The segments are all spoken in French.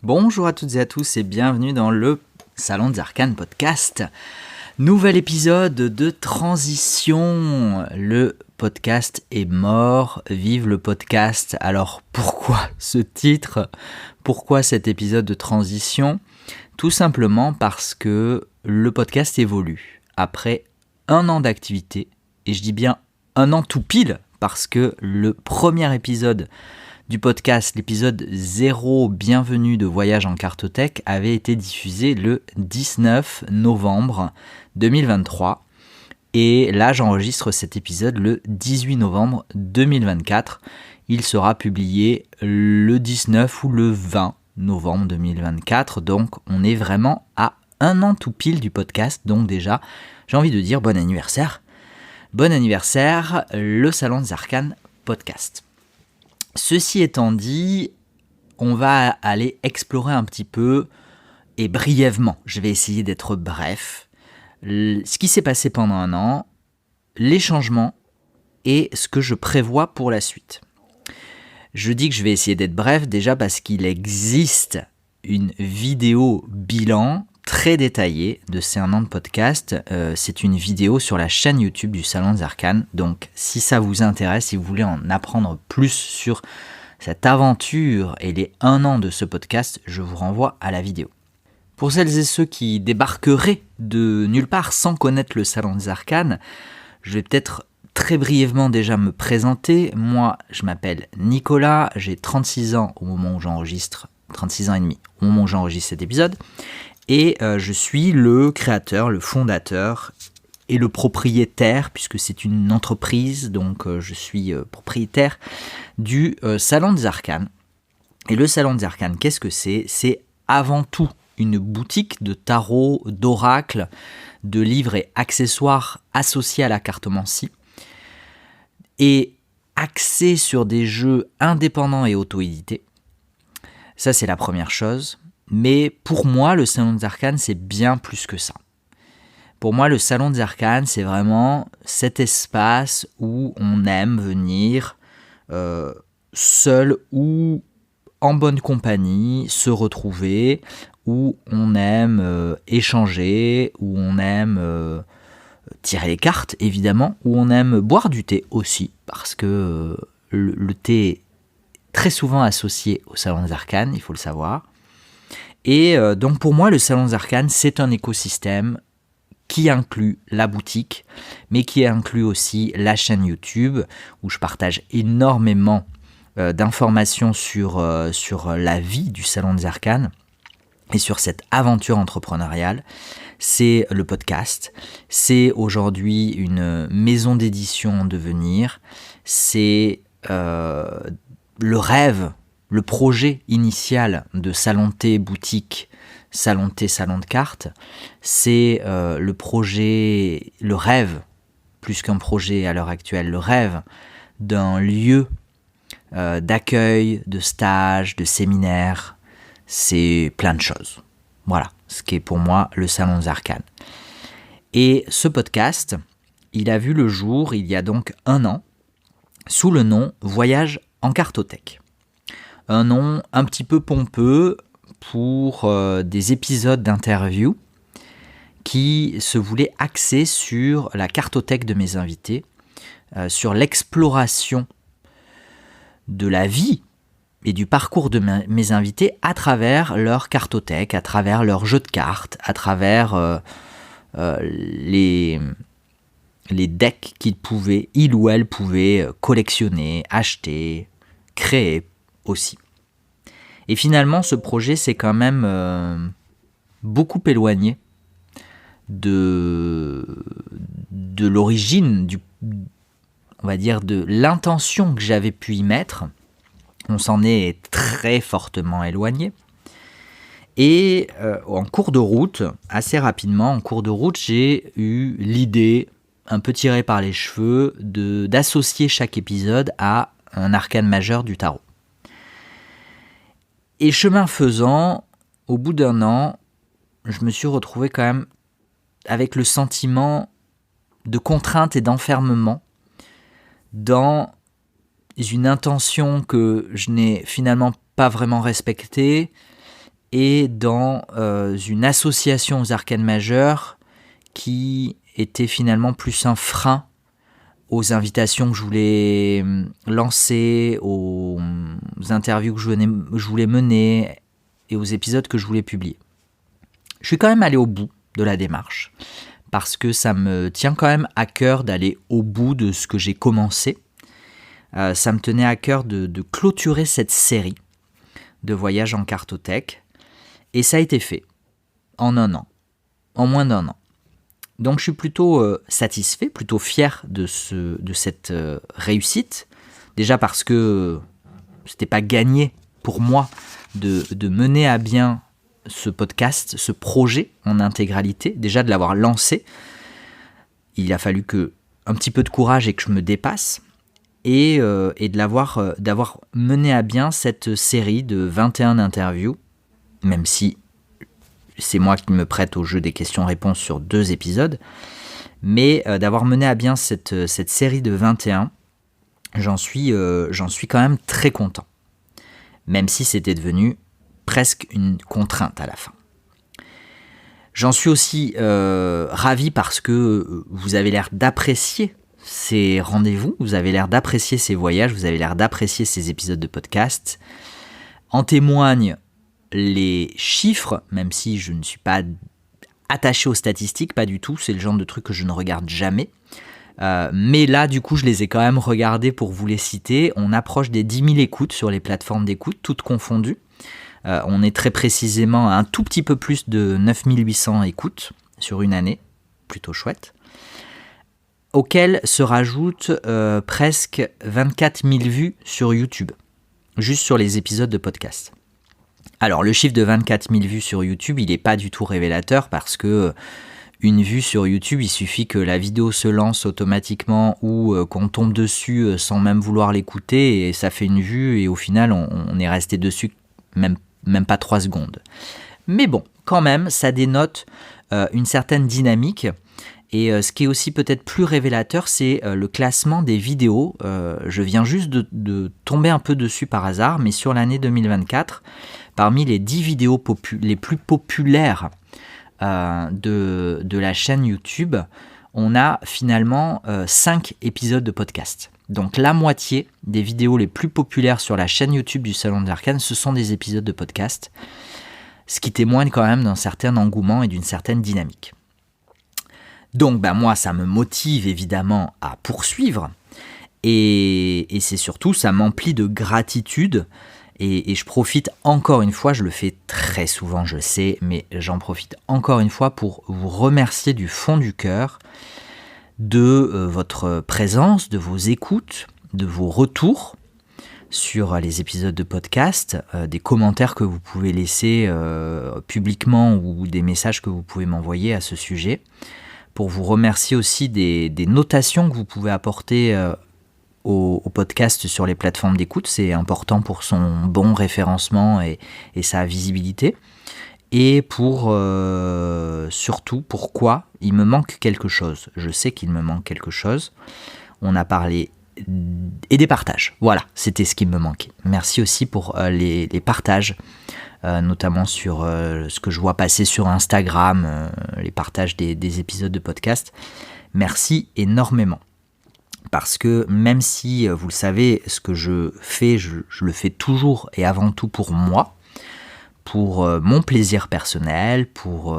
Bonjour à toutes et à tous et bienvenue dans le Salon des Arcanes podcast. Nouvel épisode de transition. Le podcast est mort. Vive le podcast. Alors pourquoi ce titre ? Pourquoi cet épisode de transition ? Tout simplement parce que le podcast évolue. Après 1 an d'activité, et je dis bien 1 an tout pile, parce que le premier épisode du podcast, l'épisode 0, Bienvenue de Voyage en Cartothèque, avait été diffusé le 19 novembre 2023. Et là, j'enregistre cet épisode le 18 novembre 2024. Il sera publié le 19 ou le 20 novembre 2024. Donc, on est vraiment à 1 an tout pile du podcast. Donc déjà, j'ai envie de dire bon anniversaire. Bon anniversaire, le Salon des Arcanes podcast. Ceci étant dit, on va aller explorer un petit peu, et brièvement, je vais essayer d'être bref, ce qui s'est passé pendant 1 an, les changements et ce que je prévois pour la suite. Je dis que je vais essayer d'être bref déjà parce qu'il existe une vidéo bilan très détaillée de ces 1 an de podcast. C'est une vidéo sur la chaîne YouTube du Salon des Arcanes. Donc si ça vous intéresse, si vous voulez en apprendre plus sur cette aventure et les 1 an de ce podcast, je vous renvoie à la vidéo. Pour celles et ceux qui débarqueraient de nulle part sans connaître le Salon des Arcanes, je vais peut-être très brièvement déjà me présenter. Moi, je m'appelle Nicolas, j'ai 36 ans au moment où j'enregistre, 36 ans et demi au moment où j'enregistre cet épisode. Et je suis le créateur, le fondateur et le propriétaire, puisque c'est une entreprise, donc je suis propriétaire du Salon des Arcanes. Et le Salon des Arcanes, qu'est-ce que c'est ? C'est avant tout une boutique de tarot, d'oracle, de livres et accessoires associés à la cartomancie, et axé sur des jeux indépendants et auto-édités. Ça, c'est la première chose. Mais pour moi, le Salon des Arcanes, c'est bien plus que ça. Pour moi, le Salon des Arcanes, c'est vraiment cet espace où on aime venir seul ou en bonne compagnie, se retrouver, où on aime échanger, où on aime tirer les cartes, évidemment, où on aime boire du thé aussi, parce que le thé est très souvent associé au Salon des Arcanes, il faut le savoir. Et donc pour moi, le Salon des Arcanes, c'est un écosystème qui inclut la boutique, mais qui inclut aussi la chaîne YouTube, où je partage énormément d'informations sur la vie du Salon des Arcanes et sur cette aventure entrepreneuriale. C'est le podcast, c'est aujourd'hui une maison d'édition en devenir, c'est le rêve, le projet initial de Salon de thé boutique, Salon de thé, salon de cartes, c'est le projet, le rêve, plus qu'un projet à l'heure actuelle, le rêve d'un lieu d'accueil, de stage, de séminaire, c'est plein de choses. Voilà, ce qui est pour moi le Salon des Arcanes. Et ce podcast, il a vu le jour il y a donc 1 an, sous le nom Voyage en Cartothèque. Un nom un petit peu pompeux pour des épisodes d'interview qui se voulaient axer sur la cartothèque de mes invités, sur l'exploration de la vie et du parcours de mes invités à travers leur cartothèque, à travers leurs jeux de cartes, à travers les decks ils ou elles pouvaient collectionner, acheter, créer aussi. Et finalement, ce projet s'est quand même beaucoup éloigné de l'origine, on va dire de l'intention que j'avais pu y mettre. On s'en est très fortement éloigné. Et en cours de route, assez rapidement, j'ai eu l'idée, un peu tirée par les cheveux, d'associer chaque épisode à un arcane majeur du tarot. Et chemin faisant, au bout d'1 an, je me suis retrouvé quand même avec le sentiment de contrainte et d'enfermement dans une intention que je n'ai finalement pas vraiment respectée et dans une association aux arcanes majeures qui était finalement plus un frein aux invitations que je voulais lancer, aux interviews que je voulais mener et aux épisodes que je voulais publier. Je suis quand même allé au bout de la démarche parce que ça me tient quand même à cœur d'aller au bout de ce que j'ai commencé. Ça me tenait à cœur de clôturer cette série de voyages en cartothèque et ça a été fait en un an, en moins d'un an. Donc je suis plutôt satisfait, plutôt fier de cette réussite. Déjà parce que c'était pas gagné pour moi de mener à bien ce podcast, ce projet en intégralité. Déjà de l'avoir lancé, il a fallu un petit peu de courage et que je me dépasse. Et d'avoir mené à bien cette série de 21 interviews, même si c'est moi qui me prête au jeu des questions-réponses sur 2 épisodes, mais d'avoir mené à bien cette série de 21, j'en suis quand même très content, même si c'était devenu presque une contrainte à la fin. J'en suis aussi ravi parce que vous avez l'air d'apprécier ces rendez-vous, vous avez l'air d'apprécier ces voyages, vous avez l'air d'apprécier ces épisodes de podcast. En témoignent les chiffres, même si je ne suis pas attaché aux statistiques, pas du tout, c'est le genre de truc que je ne regarde jamais. Mais là, du coup, je les ai quand même regardés pour vous les citer. On approche des 10 000 écoutes sur les plateformes d'écoute, toutes confondues. On est très précisément à un tout petit peu plus de 9 800 écoutes sur une année, plutôt chouette. Auxquelles se rajoutent presque 24 000 vues sur YouTube, juste sur les épisodes de podcast. Alors le chiffre de 24 000 vues sur YouTube, il n'est pas du tout révélateur parce que une vue sur YouTube, il suffit que la vidéo se lance automatiquement ou qu'on tombe dessus sans même vouloir l'écouter et ça fait une vue et au final on est resté dessus même pas 3 secondes. Mais bon, quand même, ça dénote une certaine dynamique. Et ce qui est aussi peut-être plus révélateur, c'est le classement des vidéos. Je viens juste de tomber un peu dessus par hasard, mais sur l'année 2024, parmi les 10 vidéos les plus populaires de la chaîne YouTube, on a finalement 5 épisodes de podcast. Donc la moitié des vidéos les plus populaires sur la chaîne YouTube du Salon des Arcanes, ce sont des épisodes de podcast, ce qui témoigne quand même d'un certain engouement et d'une certaine dynamique. Donc moi, ça me motive évidemment à poursuivre et c'est surtout, ça m'emplit de gratitude et je profite encore une fois, je le fais très souvent, je sais, mais j'en profite encore une fois pour vous remercier du fond du cœur de votre présence, de vos écoutes, de vos retours sur les épisodes de podcast, des commentaires que vous pouvez laisser publiquement ou des messages que vous pouvez m'envoyer à ce sujet. Pour vous remercier aussi des notations que vous pouvez apporter au podcast sur les plateformes d'écoute. C'est important pour son bon référencement et sa visibilité. Et pour surtout, pourquoi il me manque quelque chose. Je sais qu'il me manque quelque chose. On a parlé et des partages. Voilà, c'était ce qui me manquait. Merci aussi pour les partages. Notamment sur ce que je vois passer sur Instagram, les partages des épisodes de podcast. Merci énormément. Parce que même si, vous le savez, ce que je fais, je le fais toujours et avant tout pour moi, pour mon plaisir personnel, pour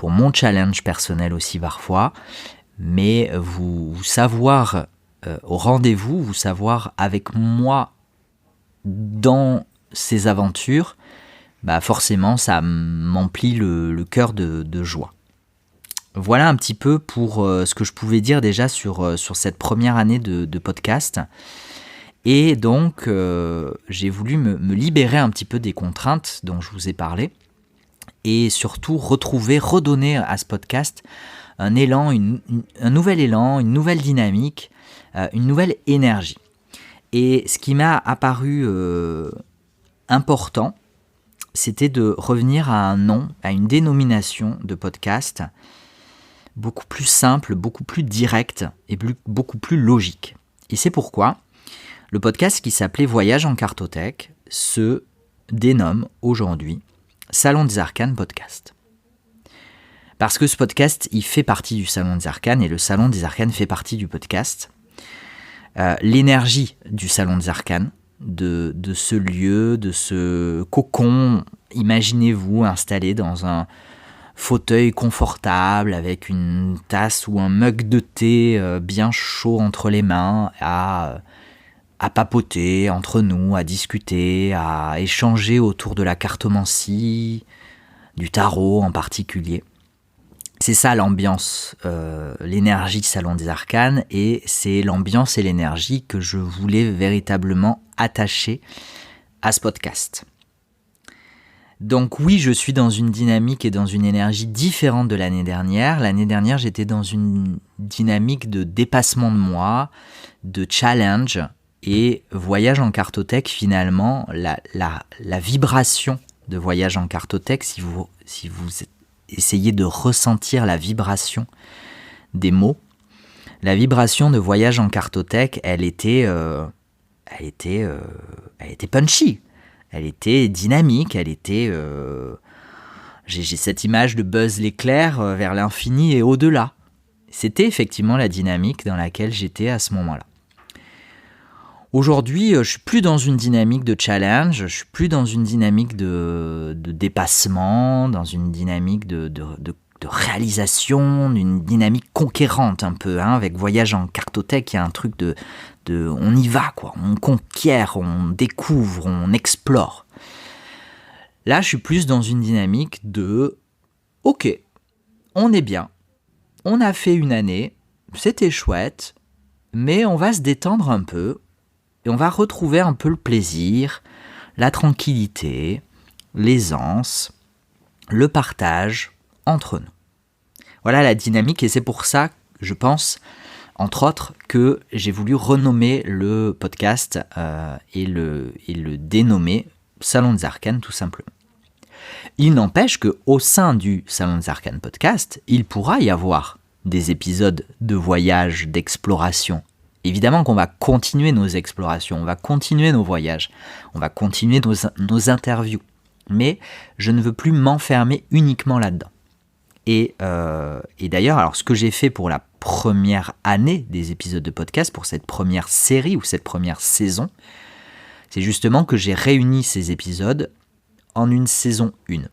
mon challenge personnel aussi parfois, mais vous savoir au rendez-vous, vous savoir avec moi dans ces aventures, forcément ça m'emplit le cœur de joie. Voilà un petit peu pour ce que je pouvais dire déjà sur cette première année de podcast. Et donc j'ai voulu me libérer un petit peu des contraintes dont je vous ai parlé et surtout redonner à ce podcast un élan, un nouvel élan, une nouvelle dynamique, une nouvelle énergie. Et ce qui m'a apparu important, c'était de revenir à un nom, à une dénomination de podcast beaucoup plus simple, beaucoup plus direct et beaucoup plus logique. Et c'est pourquoi le podcast qui s'appelait Voyage en cartothèque se dénomme aujourd'hui Salon des Arcanes podcast. Parce que ce podcast, il fait partie du Salon des Arcanes et le Salon des Arcanes fait partie du podcast. L'énergie du Salon des Arcanes, de ce lieu, de ce cocon, imaginez-vous installé dans un fauteuil confortable avec une tasse ou un mug de thé bien chaud entre les mains à papoter entre nous, à discuter, à échanger autour de la cartomancie, du tarot en particulier. C'est ça l'ambiance, l'énergie Salon des Arcanes, et c'est l'ambiance et l'énergie que je voulais véritablement attacher à ce podcast. Donc oui, je suis dans une dynamique et dans une énergie différente de l'année dernière. L'année dernière, j'étais dans une dynamique de dépassement de moi, de challenge, et Voyage en cartothèque, finalement, la vibration de Voyage en cartothèque, si vous essayez de ressentir la vibration des mots, la vibration de Voyage en cartothèque, elle était punchy, elle était dynamique, elle était... J'ai cette image de Buzz l'éclair vers l'infini et au-delà. C'était effectivement la dynamique dans laquelle j'étais à ce moment-là. Aujourd'hui, je suis plus dans une dynamique de challenge, je suis plus dans une dynamique de dépassement, dans une dynamique de réalisation, d'une dynamique conquérante un peu, avec Voyage en cartothèque, il y a un truc de on y va, quoi, on conquiert, on découvre, on explore. Là, je suis plus dans une dynamique de ok, on est bien, on a fait une année, c'était chouette, mais on va se détendre un peu. Et on va retrouver un peu le plaisir, la tranquillité, l'aisance, le partage entre nous. Voilà la dynamique, et c'est pour ça, je pense, entre autres, que j'ai voulu renommer le podcast et le dénommer Salon des Arcanes, tout simplement. Il n'empêche qu'au sein du Salon des Arcanes podcast, il pourra y avoir des épisodes de voyage, d'exploration. Évidemment qu'on va continuer nos explorations, on va continuer nos voyages, on va continuer nos interviews. Mais je ne veux plus m'enfermer uniquement là-dedans. Et d'ailleurs, alors ce que j'ai fait pour la première année des épisodes de podcast, pour cette première série ou cette première saison, c'est justement que j'ai réuni ces épisodes en une saison 1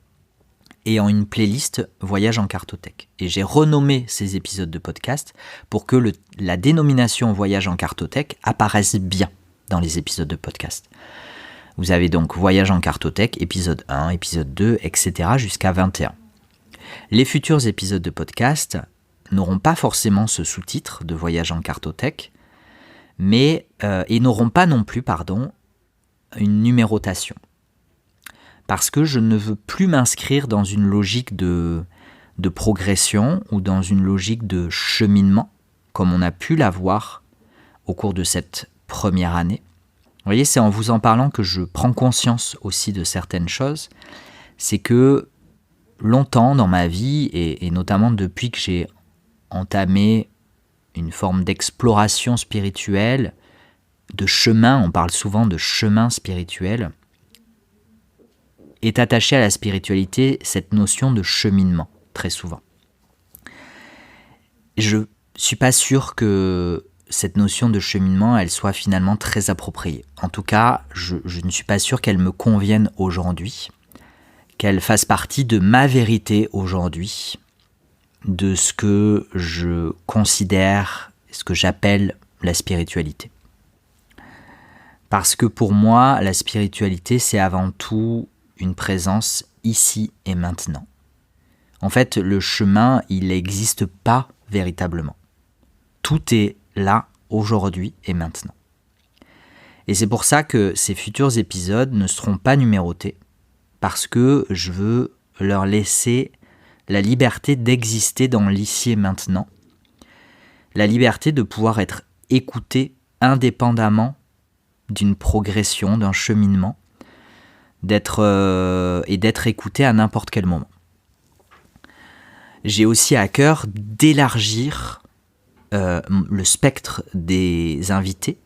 et en une playlist Voyage en cartothèque. Et j'ai renommé ces épisodes de podcast pour que la dénomination Voyage en cartothèque apparaisse bien dans les épisodes de podcast. Vous avez donc Voyage en cartothèque, épisode 1, épisode 2, etc. jusqu'à 21. Les futurs épisodes de podcast n'auront pas forcément ce sous-titre de Voyage en cartothèque, mais et n'auront pas non plus, une numérotation. Parce que je ne veux plus m'inscrire dans une logique de progression ou dans une logique de cheminement, comme on a pu l'avoir au cours de cette première année. Vous voyez, c'est en vous en parlant que je prends conscience aussi de certaines choses. C'est que longtemps dans ma vie, et notamment depuis que j'ai entamé une forme d'exploration spirituelle, de chemin, on parle souvent de chemin spirituel, est attachée à la spiritualité cette notion de cheminement, très souvent. Je ne suis pas sûr que cette notion de cheminement, elle soit finalement très appropriée. En tout cas, je ne suis pas sûr qu'elle me convienne aujourd'hui, qu'elle fasse partie de ma vérité aujourd'hui, de ce que je considère, ce que j'appelle la spiritualité. Parce que pour moi, la spiritualité, c'est avant tout une présence ici et maintenant. En fait, le chemin, il n'existe pas véritablement. Tout est là, aujourd'hui et maintenant. Et c'est pour ça que ces futurs épisodes ne seront pas numérotés, parce que je veux leur laisser la liberté d'exister dans l'ici et maintenant, la liberté de pouvoir être écoutés indépendamment d'une progression, d'un cheminement, d'être écouté à n'importe quel moment. J'ai aussi à cœur d'élargir le spectre des invités,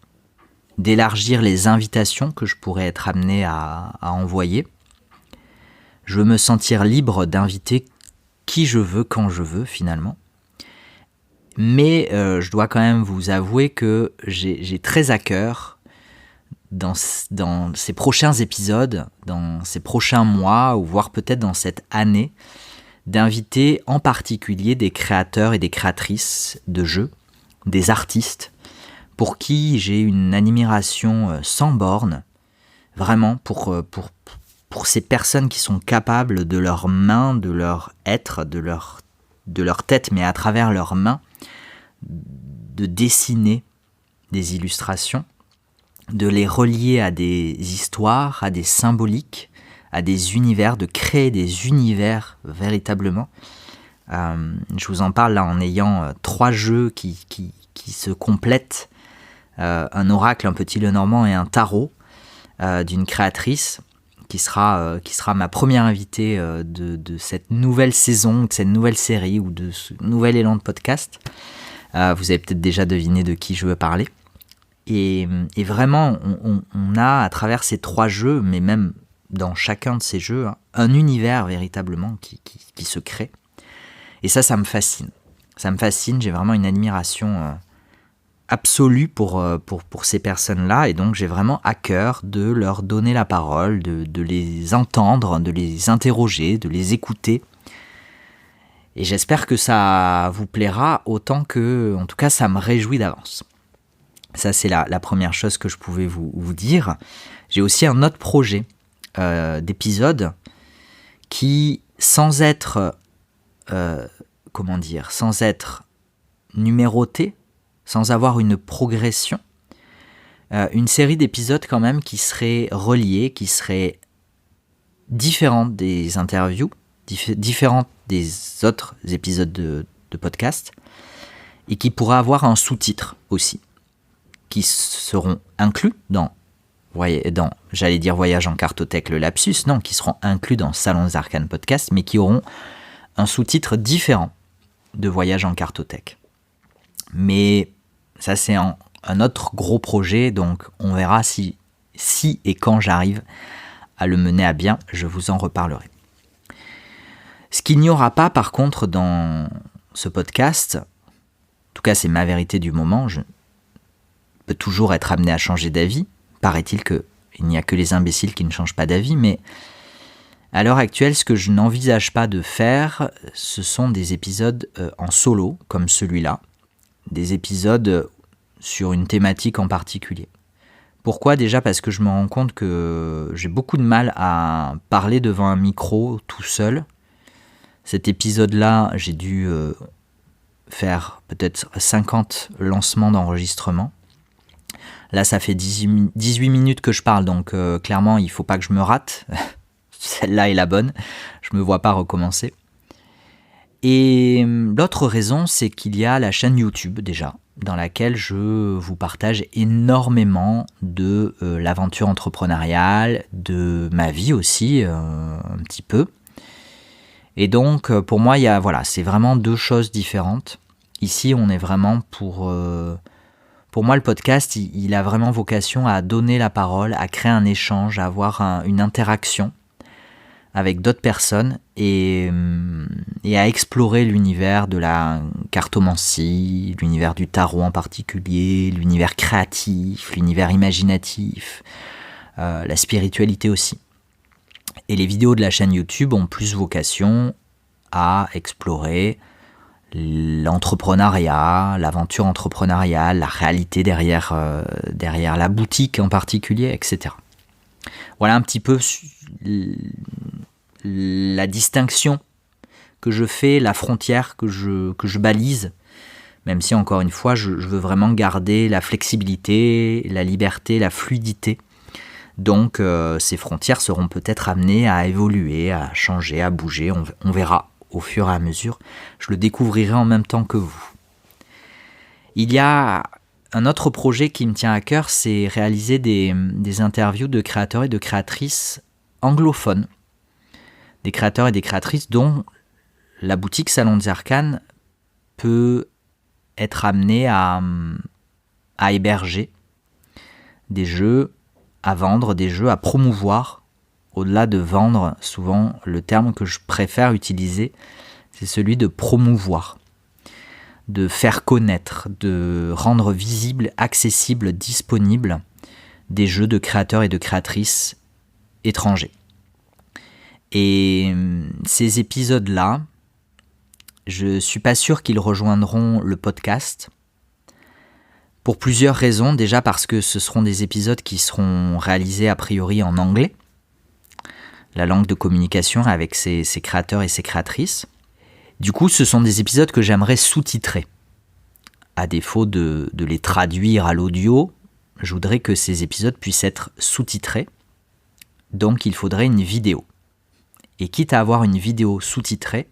d'élargir les invitations que je pourrais être amené à envoyer, Je veux me sentir libre d'inviter qui je veux, quand je veux finalement. Mais je dois quand même vous avouer que j'ai très à cœur dans ces prochains épisodes, dans ces prochains mois, ou voire peut-être dans cette année, d'inviter en particulier des créateurs et des créatrices de jeux, des artistes, pour qui j'ai une admiration sans borne, vraiment pour ces personnes qui sont capables de leurs mains, de leur être, de leur tête, mais à travers leurs mains, de dessiner des illustrations, de les relier à des histoires, à des symboliques, à des univers, de créer des univers véritablement. Je vous en parle là en ayant 3 jeux qui se complètent, un oracle, un petit Lenormand et un tarot d'une créatrice qui sera ma première invitée de cette nouvelle saison, de cette nouvelle série ou de ce nouvel élan de podcast. Vous avez peut-être déjà deviné de qui je veux parler. Et vraiment, on a à travers ces 3 jeux, mais même dans chacun de ces jeux, un univers véritablement qui se crée. Et ça me fascine. Ça me fascine, j'ai vraiment une admiration absolue pour ces personnes-là. Et donc j'ai vraiment à cœur de leur donner la parole, de les entendre, de les interroger, de les écouter. Et j'espère que ça vous plaira autant que, en tout cas, ça me réjouit d'avance. Ça, c'est la première chose que je pouvais vous dire. J'ai aussi un autre projet d'épisode qui, sans être numéroté, sans avoir une progression, une série d'épisodes quand même qui seraient reliés, qui seraient différentes des interviews, différentes des autres épisodes de podcast, et qui pourraient avoir un sous-titre aussi, qui seront inclus dans j'allais dire Voyage en Cartothèque, le lapsus, non, qui seront inclus dans Salon des Arcanes podcast, mais qui auront un sous-titre différent de Voyage en Cartothèque. Mais ça, c'est un autre gros projet, donc on verra si et quand j'arrive à le mener à bien, je vous en reparlerai. Ce qu'il n'y aura pas, par contre, dans ce podcast, en tout cas, c'est ma vérité du moment, je peux toujours être amené à changer d'avis. Paraît-il qu'il n'y a que les imbéciles qui ne changent pas d'avis, mais à l'heure actuelle, ce que je n'envisage pas de faire, ce sont des épisodes en solo, comme celui-là, des épisodes sur une thématique en particulier. Pourquoi ? Déjà parce que je me rends compte que j'ai beaucoup de mal à parler devant un micro tout seul. Cet épisode-là, j'ai dû faire peut-être 50 lancements d'enregistrement. Là, ça fait 18 minutes que je parle, donc clairement, il ne faut pas que je me rate. Celle-là est la bonne, je ne me vois pas recommencer. Et l'autre raison, c'est qu'il y a la chaîne YouTube déjà, dans laquelle je vous partage énormément de l'aventure entrepreneuriale, de ma vie aussi, un petit peu. Et donc, pour moi, c'est vraiment 2 choses différentes. Ici, on est vraiment pour moi, le podcast, il a vraiment vocation à donner la parole, à créer un échange, à avoir une interaction avec d'autres personnes et à explorer l'univers de la cartomancie, l'univers du tarot en particulier, l'univers créatif, l'univers imaginatif, la spiritualité aussi. Et les vidéos de la chaîne YouTube ont plus vocation à explorer l'entrepreneuriat, l'aventure entrepreneuriale, la réalité derrière la boutique en particulier, etc. Voilà un petit peu la distinction que je fais, la frontière que je balise, même si encore une fois je veux vraiment garder la flexibilité, la liberté, la fluidité. Donc ces frontières seront peut-être amenées à évoluer, à changer, à bouger, on verra au fur et à mesure. Je le découvrirai en même temps que vous. Il y a un autre projet qui me tient à cœur, c'est réaliser des interviews de créateurs et de créatrices anglophones. Des créateurs et des créatrices dont la boutique Salon des Arcanes peut être amenée à héberger des jeux, à vendre des jeux, à promouvoir au-delà de vendre, souvent le terme que je préfère utiliser, c'est celui de promouvoir, de faire connaître, de rendre visible, accessible, disponible des jeux de créateurs et de créatrices étrangers. Et ces épisodes-là, je suis pas sûr qu'ils rejoindront le podcast pour plusieurs raisons. Déjà parce que ce seront des épisodes qui seront réalisés a priori en anglais, la langue de communication avec ces créateurs et ces créatrices. Du coup, ce sont des épisodes que j'aimerais sous-titrer. À défaut de les traduire à l'audio, je voudrais que ces épisodes puissent être sous-titrés. Donc il faudrait une vidéo. Et quitte à avoir une vidéo sous-titrée,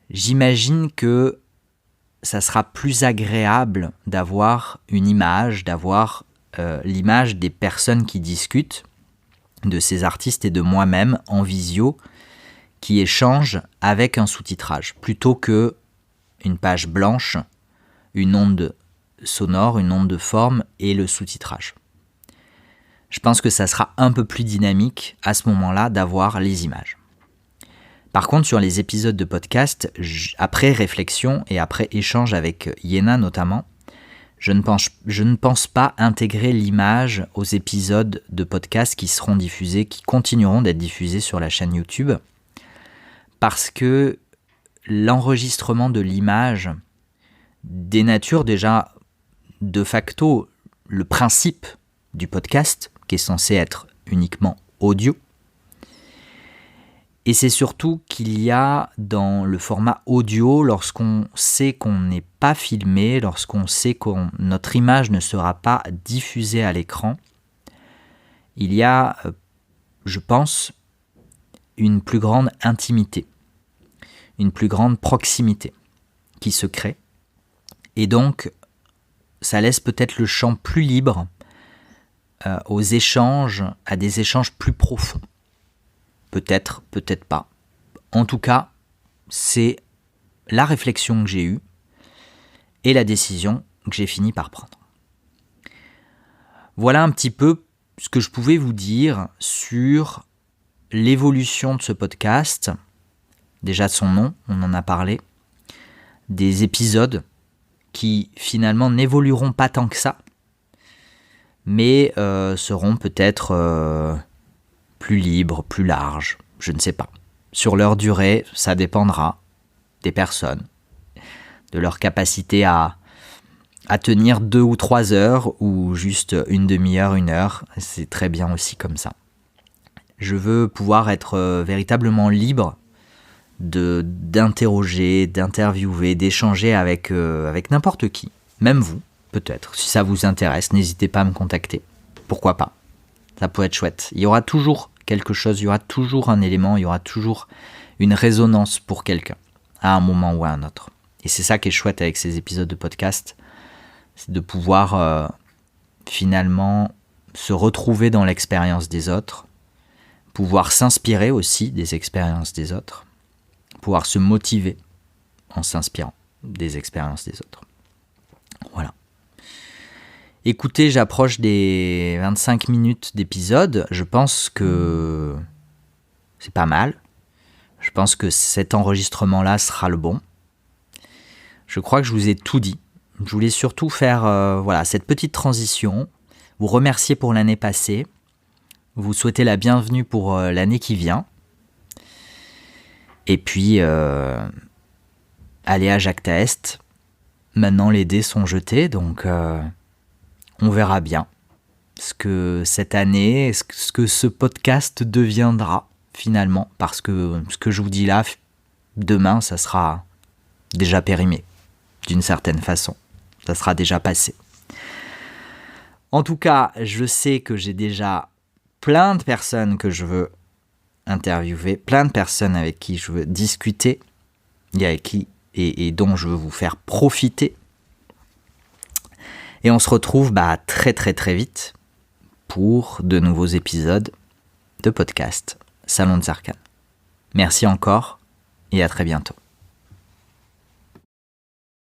j'imagine que ça sera plus agréable d'avoir une image, d'avoir l'image des personnes qui discutent, de ces artistes et de moi-même en visio, qui échangent avec un sous-titrage, plutôt que une page blanche, une onde sonore, une onde de forme et le sous-titrage. Je pense que ça sera un peu plus dynamique à ce moment-là d'avoir les images. Par contre, sur les épisodes de podcast, après réflexion et après échange avec Yéna notamment, je ne pense pas intégrer l'image aux épisodes de podcast qui seront diffusés, qui continueront d'être diffusés sur la chaîne YouTube, parce que l'enregistrement de l'image dénature déjà de facto le principe du podcast, qui est censé être uniquement audio. Et c'est surtout qu'il y a dans le format audio, lorsqu'on sait qu'on n'est pas filmé, lorsqu'on sait que notre image ne sera pas diffusée à l'écran, il y a, je pense, une plus grande intimité, une plus grande proximité qui se crée. Et donc, ça laisse peut-être le champ plus libre aux échanges, à des échanges plus profonds. Peut-être, peut-être pas. En tout cas, c'est la réflexion que j'ai eue et la décision que j'ai fini par prendre. Voilà un petit peu ce que je pouvais vous dire sur l'évolution de ce podcast. Déjà de son nom, on en a parlé. Des épisodes qui finalement n'évolueront pas tant que ça, mais seront peut-être plus libres, plus larges, je ne sais pas. Sur leur durée, ça dépendra des personnes, de leur capacité à tenir 2 ou 3 heures ou juste une demi-heure, 1 heure. C'est très bien aussi comme ça. Je veux pouvoir être véritablement libre d'interroger, d'interviewer, d'échanger avec n'importe qui, même vous, peut-être. Si ça vous intéresse, n'hésitez pas à me contacter. Pourquoi pas ? Ça peut être chouette. Il y aura toujours quelque chose, il y aura toujours un élément, il y aura toujours une résonance pour quelqu'un, à un moment ou à un autre. Et c'est ça qui est chouette avec ces épisodes de podcast, c'est de pouvoir finalement se retrouver dans l'expérience des autres, pouvoir s'inspirer aussi des expériences des autres, pouvoir se motiver en s'inspirant des expériences des autres. Voilà. Écoutez, j'approche des 25 minutes d'épisode. Je pense que c'est pas mal. Je pense que cet enregistrement-là sera le bon. Je crois que je vous ai tout dit. Je voulais surtout faire cette petite transition, vous remercier pour l'année passée, vous souhaiter la bienvenue pour l'année qui vient, et puis aller à Jacta Est. Maintenant les dés sont jetés, donc on verra bien ce que cette année, ce que ce podcast deviendra finalement, parce que ce que je vous dis là, demain, ça sera déjà périmé, d'une certaine façon. Ça sera déjà passé. En tout cas, je sais que j'ai déjà plein de personnes que je veux interviewer, plein de personnes avec qui je veux discuter, et dont je veux vous faire profiter. Et on se retrouve très très très vite pour de nouveaux épisodes de podcast Salon des Arcanes. Merci encore et à très bientôt.